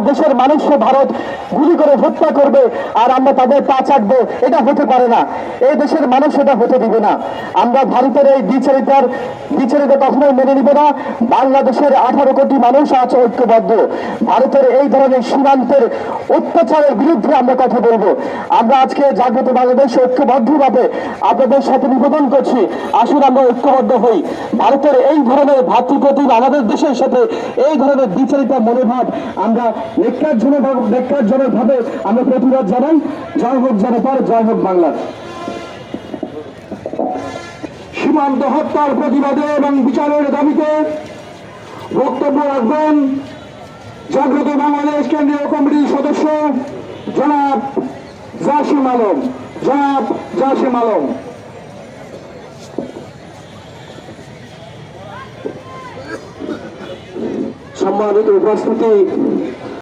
দেশের মানুষকে ভারত গুলি করে হত্যা করবে আর আমরা তাদের পা চাটবো, এটা হতে পারে না। এই দেশের মানুষ এটা হতে দিবে না। আমরা ভারতের এই দ্বিচারিতা কখনোই মেনে নিব না। বাংলাদেশের 18 কোটি মানুষ আছে ঐক্যবদ্ধ। ভারতের এই ধরনের সীমান্তের অত্যাচারের বিরুদ্ধে আমরা কথা বলবো। আমরা আজকে জাগ্রত বাংলাদেশ ঐক্যবদ্ধভাবে আপনাদের সাথে নিবেদন করছি, আসুন আমরা ঐক্যবদ্ধ হই। ভারতের এই ধরনের ভাতৃপ্রতিম আমাদের দেশের সাথে এই ধরনের দ্বিচারিতা মনোভাব আমরা নেককারজনকভাবে আমরা প্রতিবাদ জানাই। জয় হোক জনতার, জয় হোক বাংলা। সীমান্ত হত্যার প্রতিবাদে এবং বিচারের দাবিতে বক্তব্য রাখবেন জাগ্রত বাংলাদেশ কেন্দ্রীয় কমিটির সদস্য জনাব জাসিম আলম। সম্মানিত উপস্থিতি,